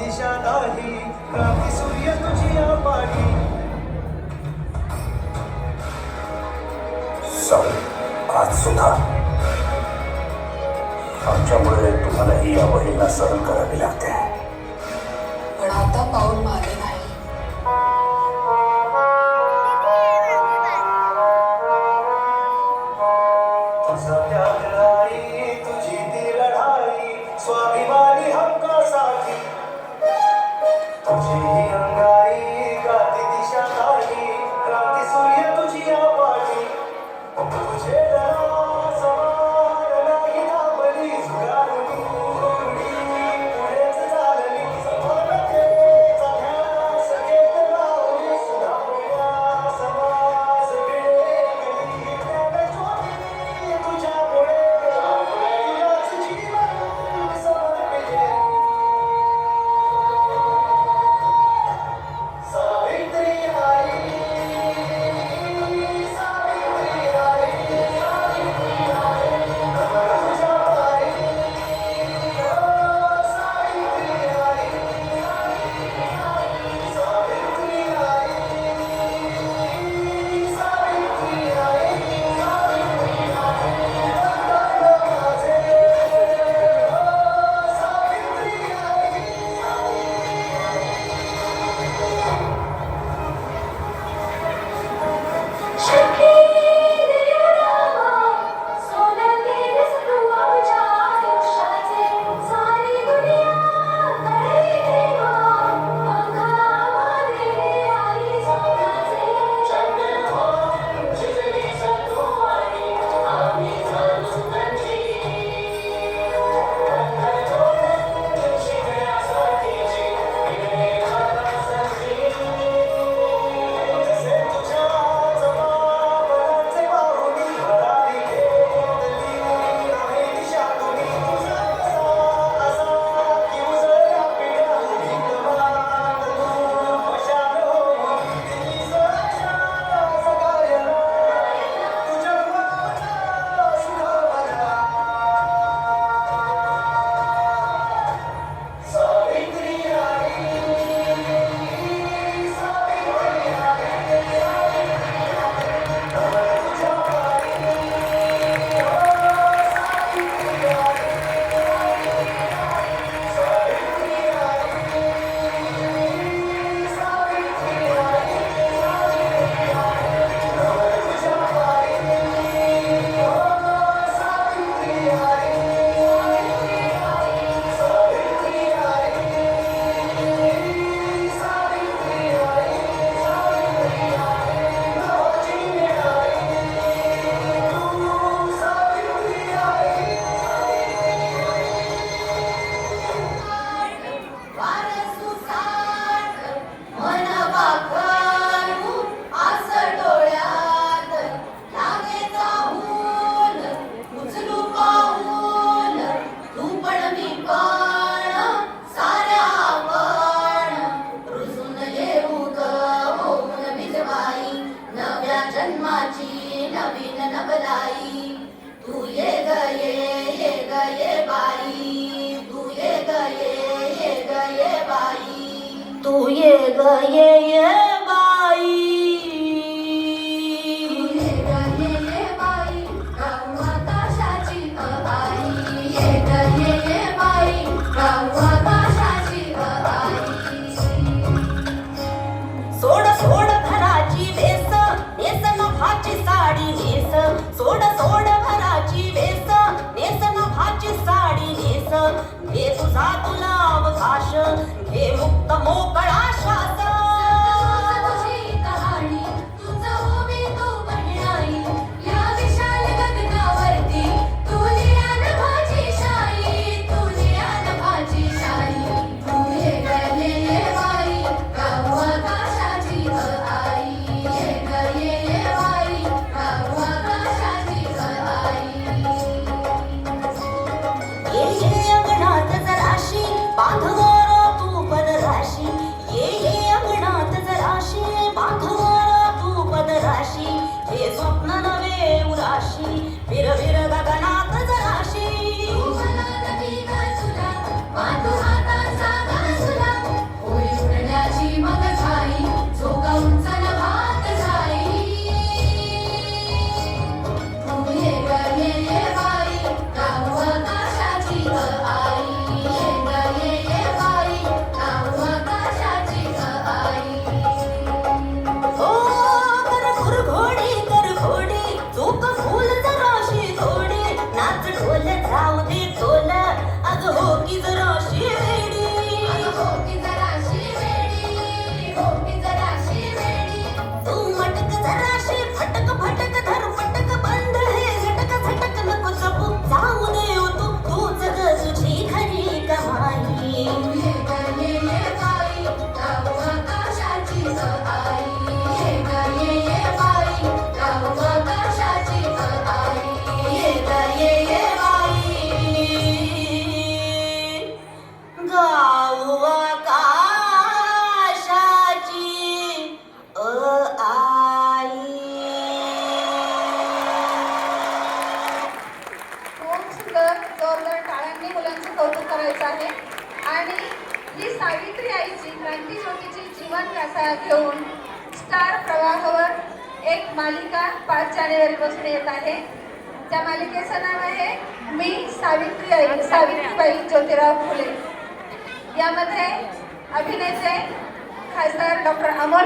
दिशा नाही, क्रांती सूर्य तुझी या पाठी. आज सुद्धा आमच्यामुळे तुम्हाला ही अवहेलना सहन करावी लागते. पण आता पाऊल मागे नाही. तुझा त्याग नाही, तुझी ती लढाई, स्वाभिमानी हक्कासाठी. तुझी ही अंगाई गाती दिशा नाही, क्रांती सूर्य तुझी या पाठी. तुझे समान नाही थांबली, झुगारली उडी पुढेच चालली. समानतेचा ध्यास घेत लावली, सुधारूया समाज वेगळी. ज्ञानज्योती तुझ्यामुळे तुलाच जीवन समर्पिले. सावित्री आई, सावित्री आई, तुझ्या पायी. सावित्री आई, सावित्री आई, सावित्री आई, माझे सावित्री आई. तसे तुझ्या जमावरांचे पाहुणी भरारी घेतली नाही दिशा तुनी. तुझा असा की उजळल्या पिढ्या भीकमान तू मशाल होऊन दिलीस आशा जगायला. तुझ्या माझा सुख मला. सावित्री आई, सावित्री आई, तुझ्या पायी. सावित्री आई, सावित्री आई, सावित्री आई, तुझ्या पायी. सावित्री आई, सावित्री आई, सावित्री आई, नवाची आई, तू सावित्री आई. जन्माची नवीन नवलाई. तू ये ग ये ग ये बाई. तू ये ग ये बाई. तू ये ग ये बाई. तू ये ग ये बाई, गाऊ आकाशाची आई. ये ग ये बाई, गाऊ आकाशाची आई. सोड सोड घराची वेस, नेस नभाची साडी नेस. सोड सोड घराची वेस, नेस नभाची साडी नेस. घे तुझा तुला अवकाश, घे मुक्त मोकळा श्वास. तुझी कहाणी, तुझं उभी तू बहिणाई. या विशाल गगनावरती तुलिया नभाची शाई. तुलिया नभाची शाई. तू ये ग ये बाई, गाऊ आकाशाची आई. ये ग ये बाई, गाऊ आकाशाची आई. ये अंगणात जराशी बांधवर कथा घेऊन स्टार प्रवाहावर एक मालिका 5 जानेवारीपासून येत आहे. त्या मालिकेचं नाव आहे मी सावित्रीबाई ज्योतिराव फुले. यामध्ये अभिनेते खासदार डॉक्टर अमोल